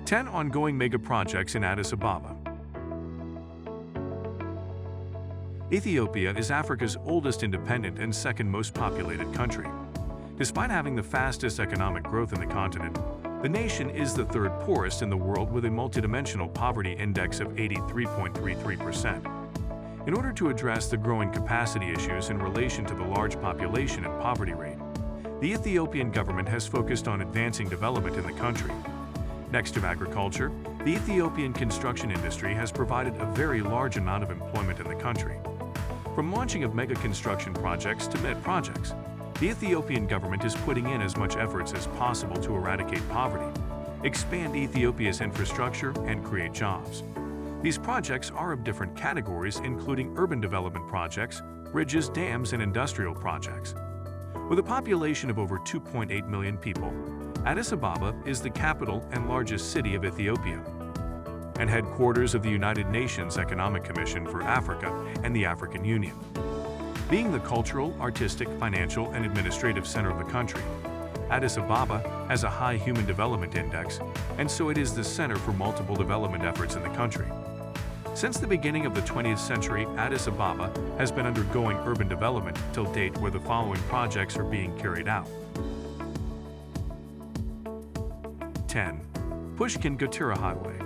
10 ongoing mega projects in Addis Ababa. Ethiopia is Africa's oldest independent and second most populated country. Despite having the fastest economic growth in the continent, the nation is the third poorest in the world with a multidimensional poverty index of 83.33%. In order to address the growing capacity issues in relation to the large population and poverty rate, the Ethiopian government has focused on advancing development in the country. Next to agriculture, the Ethiopian construction industry has provided a very large amount of employment in the country. From launching of mega construction projects to mid projects, the Ethiopian government is putting in as much efforts as possible to eradicate poverty, expand Ethiopia's infrastructure, and create jobs. These projects are of different categories, including urban development projects, bridges, dams, and industrial projects. With a population of over 2.8 million people, Addis Ababa is the capital and largest city of Ethiopia, and headquarters of the United Nations Economic Commission for Africa and the African Union. Being the cultural, artistic, financial, and administrative center of the country, Addis Ababa has a high human development index, and so it is the center for multiple development efforts in the country. Since the beginning of the 20th century, Addis Ababa has been undergoing urban development till date, where the following projects are being carried out. 10. Kengatura Highway.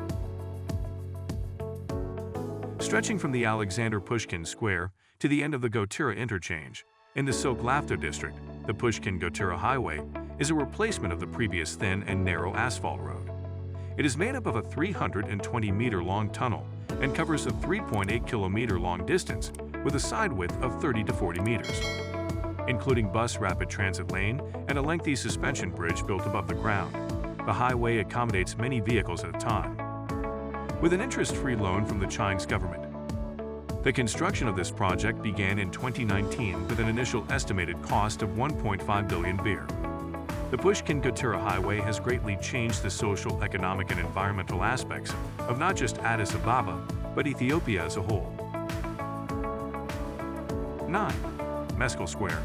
Stretching from the Alexander Pushkin Square to the end of the Gotura interchange, in the Sok-Lafto district, the Kengatura Highway is a replacement of the previous thin and narrow asphalt road. It is made up of a 320-meter-long tunnel and covers a 3.8-kilometer-long distance with a side width of 30 to 40 meters, including bus rapid transit lane and a lengthy suspension bridge built above the ground. The highway accommodates many vehicles at a time. With an interest-free loan from the Chinese government. The construction of this project began in 2019 with an initial estimated cost of 1.5 billion birr. The Kengatura Highway has greatly changed the social, economic, and environmental aspects of not just Addis Ababa, but Ethiopia as a whole. 9. Mescal Square.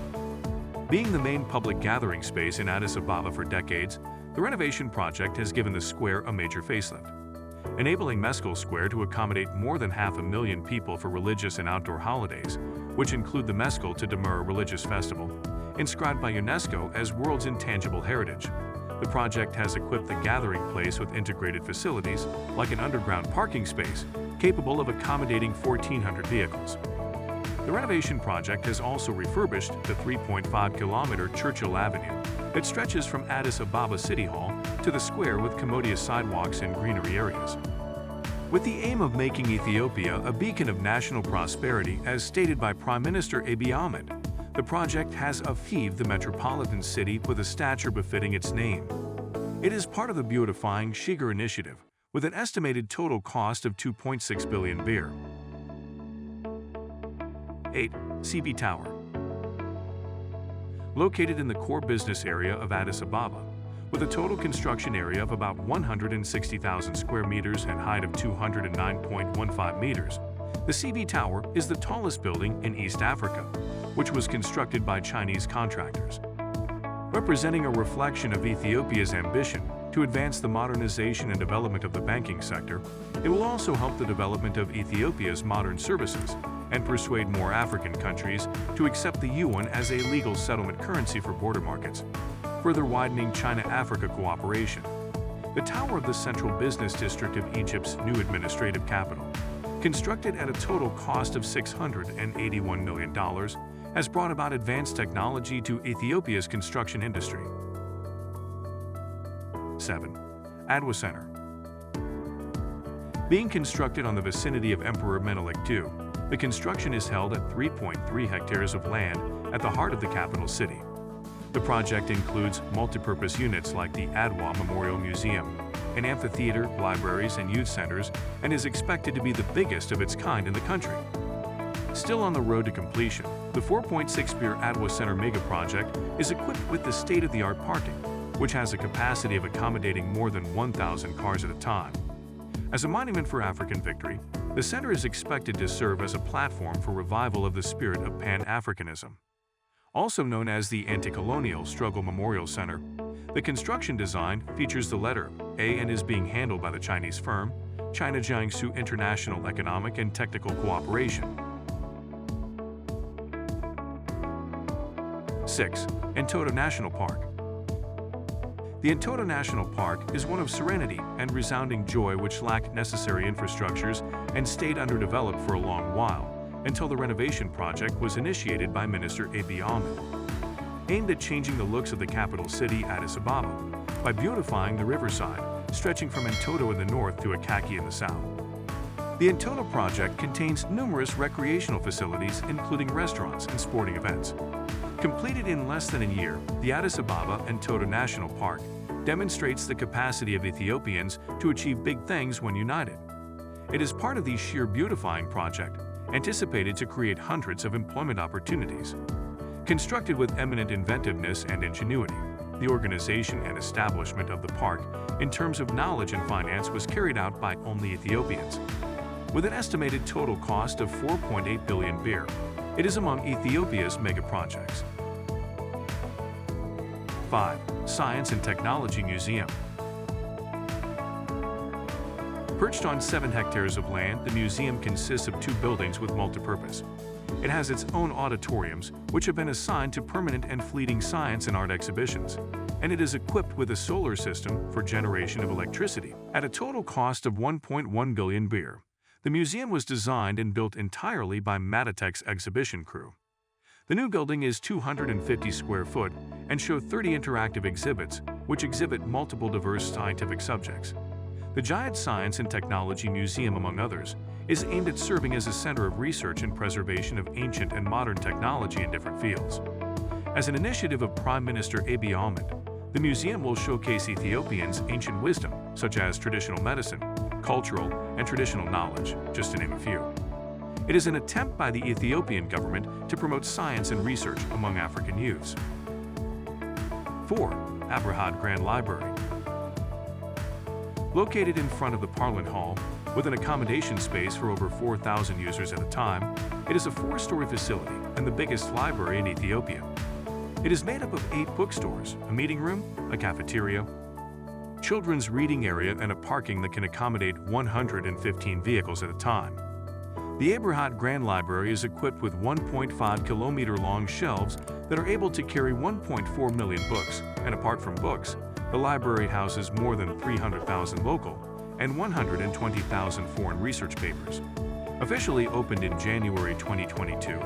Being the main public gathering space in Addis Ababa for decades, the renovation project has given the square a major facelift, enabling Mescal Square to accommodate more than 500,000 people for religious and outdoor holidays, which include the Mescal to Demura religious festival, inscribed by UNESCO as World's Intangible Heritage. The project has equipped the gathering place with integrated facilities, like an underground parking space, capable of accommodating 1,400 vehicles. The renovation project has also refurbished the 3.5-kilometer Churchill Avenue that stretches from Addis Ababa City Hall to the square with commodious sidewalks and greenery areas. With the aim of making Ethiopia a beacon of national prosperity, as stated by Prime Minister Abiy Ahmed, the project has achieved the metropolitan city with a stature befitting its name. It is part of the Beautifying Shigar initiative, with an estimated total cost of 2.6 billion birr. 8. CB Tower. Located in the core business area of Addis Ababa, with a total construction area of about 160,000 square meters and height of 209.15 meters, the CB Tower is the tallest building in East Africa, which was constructed by Chinese contractors. Representing a reflection of Ethiopia's ambition to advance the modernization and development of the banking sector, it will also help the development of Ethiopia's modern services and persuade more African countries to accept the yuan as a legal settlement currency for border markets, further widening China-Africa cooperation. The tower of the central business district of Egypt's new administrative capital, constructed at a total cost of $681 million, has brought about advanced technology to Ethiopia's construction industry. 7. Addis Center. Being constructed on the vicinity of Emperor Menelik II, the construction is held at 3.3 hectares of land at the heart of the capital city. The project includes multipurpose units like the Adwa Memorial Museum, an amphitheater, libraries, and youth centers, and is expected to be the biggest of its kind in the country. Still on the road to completion, the 4.6 billion Addis Center mega project is equipped with the state-of-the-art parking, which has a capacity of accommodating more than 1,000 cars at a time. As a monument for African victory, the center is expected to serve as a platform for revival of the spirit of Pan-Africanism. Also known as the Anti-Colonial Struggle Memorial Center, The construction design features the letter A and is being handled by the Chinese firm, China Jiangsu International Economic and Technical Cooperation. 6. Toto National Park. The Toto National Park is one of serenity and resounding joy which lacked necessary infrastructures and stayed underdeveloped for a long while, until the renovation project was initiated by Minister Abiy Ahmed, aimed at changing the looks of the capital city, Addis Ababa, by beautifying the riverside, stretching from Toto in the north to Akaki in the south. The Toto project contains numerous recreational facilities, including restaurants and sporting events. Completed in less than a year, the Addis Ababa Toto National Park demonstrates the capacity of Ethiopians to achieve big things when united. It is part of the sheer beautifying project, anticipated to create hundreds of employment opportunities. Constructed with eminent inventiveness and ingenuity, the organization and establishment of the park, in terms of knowledge and finance, was carried out by only Ethiopians. With an estimated total cost of 4.8 billion birr, it is among Ethiopia's mega projects. 5. Science and Technology Museum. Perched on 7 hectares of land, the museum consists of 2 buildings with multipurpose. It has its own auditoriums, which have been assigned to permanent and fleeting science and art exhibitions, and it is equipped with a solar system for generation of electricity. At a total cost of 1.1 billion birr, the museum was designed and built entirely by Matatek's exhibition crew. The new building is 250 square foot and shows 30 interactive exhibits, which exhibit multiple diverse scientific subjects. The Giant Science and Technology Museum, among others, is aimed at serving as a center of research and preservation of ancient and modern technology in different fields. As an initiative of Prime Minister Abiy Ahmed, the museum will showcase Ethiopians' ancient wisdom, such as traditional medicine, cultural, and traditional knowledge, just to name a few. It is an attempt by the Ethiopian government to promote science and research among African youths. 4. Abrahad Grand Library. Located in front of the Parliament Hall, with an accommodation space for over 4,000 users at a time, it is a 4-story facility and the biggest library in Ethiopia. It is made up of 8 bookstores, a meeting room, a cafeteria, children's reading area, and a parking that can accommodate 115 vehicles at a time. The Abrahad Grand Library is equipped with 1.5-kilometer-long shelves that are able to carry 1.4 million books, and apart from books, the library houses more than 300,000 local and 120,000 foreign research papers. Officially opened in January 2022,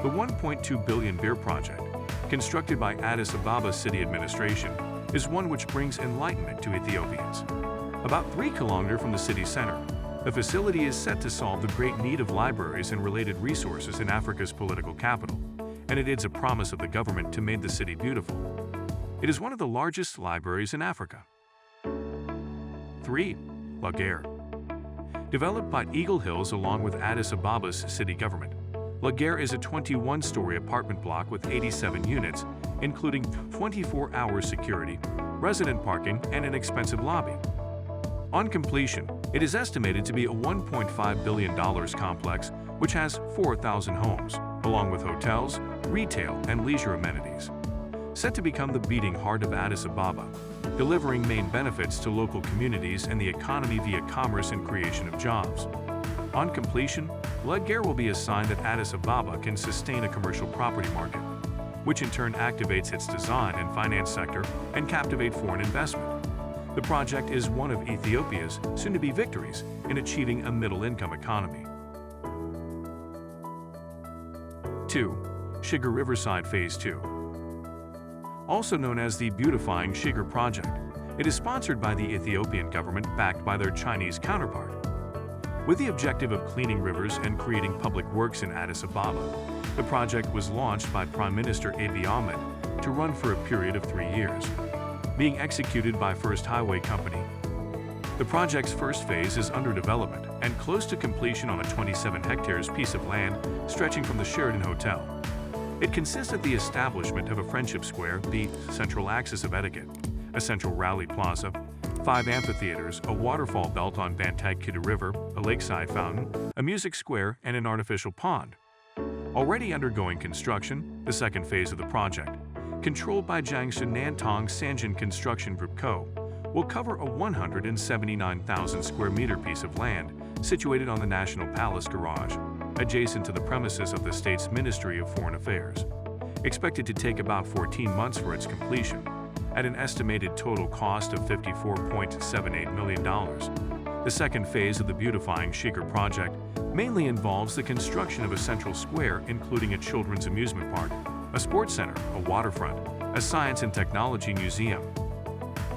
the 1.2 billion birr project, constructed by Addis Ababa City Administration, is one which brings enlightenment to Ethiopians. About 3 kilometers from the city center, the facility is set to solve the great need of libraries and related resources in Africa's political capital, and it is a promise of the government to make the city beautiful. It is one of the largest libraries in Africa. 3. Laguna. Developed by Eagle Hills along with Addis Ababa's city government, Laguna is a 21-story apartment block with 87 units, including 24-hour security, resident parking, and an expensive lobby. On completion, it is estimated to be a $1.5 billion complex which has 4,000 homes, along with hotels, retail, and leisure amenities. Set to become the beating heart of Addis Ababa, delivering main benefits to local communities and the economy via commerce and creation of jobs. On completion, Laguna will be a sign that Addis Ababa can sustain a commercial property market, which in turn activates its design and finance sector and captivate foreign investment. The project is one of Ethiopia's soon-to-be victories in achieving a middle-income economy. 2. Shigar Riverside Phase 2. Also known as the Beautifying Shigar Project, it is sponsored by the Ethiopian government backed by their Chinese counterpart. With the objective of cleaning rivers and creating public works in Addis Ababa, the project was launched by Prime Minister Abiy Ahmed to run for a period of 3 years. Being executed by First Highway Company. The project's first phase is under development and close to completion on a 27 hectares piece of land stretching from the Sheraton Hotel. It consists of the establishment of a Friendship Square, the central axis of etiquette, a central rally plaza, 5 amphitheaters, a waterfall belt on Bantaikida River, a lakeside fountain, a music square, and an artificial pond. Already undergoing construction, the second phase of the project, controlled by Jiangsu Nantong Sanjin Construction Group Co., will cover a 179,000 square meter piece of land situated on the National Palace Garage, adjacent to the premises of the state's Ministry of Foreign Affairs. Expected to take about 14 months for its completion, at an estimated total cost of $54.78 million. The second phase of the beautifying Shikar project mainly involves the construction of a central square including a children's amusement park, a sports center, a waterfront, a science and technology museum,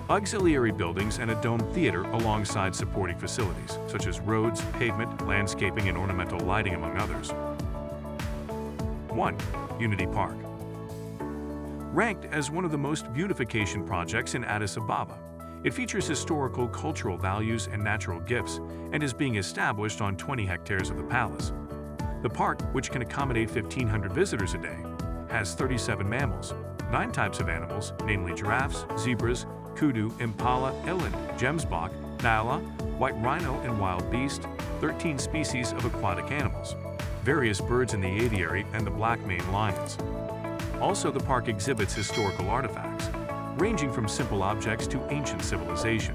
auxiliary buildings, and a dome theater alongside supporting facilities such as roads, pavement, landscaping, and ornamental lighting, among others. 1. Unity Park. Ranked as one of the most beautification projects in Addis Ababa, it features historical, cultural values, and natural gifts, and is being established on 20 hectares of the palace. The park, which can accommodate 1,500 visitors a day, has 37 mammals, 9 types of animals, namely giraffes, zebras, kudu, impala, eland, gemsbok, nyala, white rhino, and wild beast, 13 species of aquatic animals, various birds in the aviary, and the black-maned lions. Also, the park exhibits historical artifacts, ranging from simple objects to ancient civilization.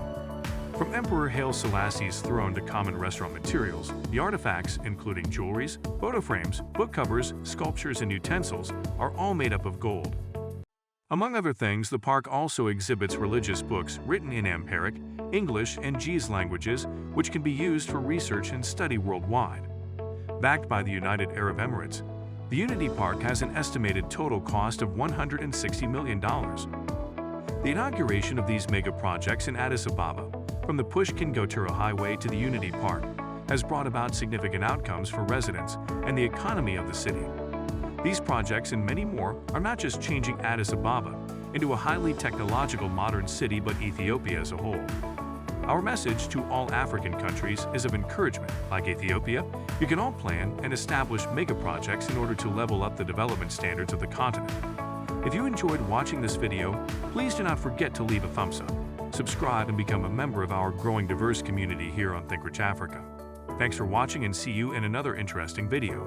From Emperor Haile Selassie's throne to common restaurant materials, the artifacts, including jewelries, photo frames, book covers, sculptures, and utensils, are all made up of gold. Among other things, the park also exhibits religious books written in Amharic, English, and Ge'ez languages, which can be used for research and study worldwide. Backed by the United Arab Emirates, the Unity Park has an estimated total cost of $160 million. The inauguration of these mega projects in Addis Ababa, from the Kengatura Highway to the Unity Park, has brought about significant outcomes for residents and the economy of the city. These projects and many more are not just changing Addis Ababa into a highly technological modern city, but Ethiopia as a whole. Our message to all African countries is of encouragement. Like Ethiopia, you can all plan and establish mega projects in order to level up the development standards of the continent. If you enjoyed watching this video, please do not forget to leave a thumbs up, subscribe, and become a member of our growing diverse community here on ThinkRich Africa. Thanks for watching, and see you in another interesting video.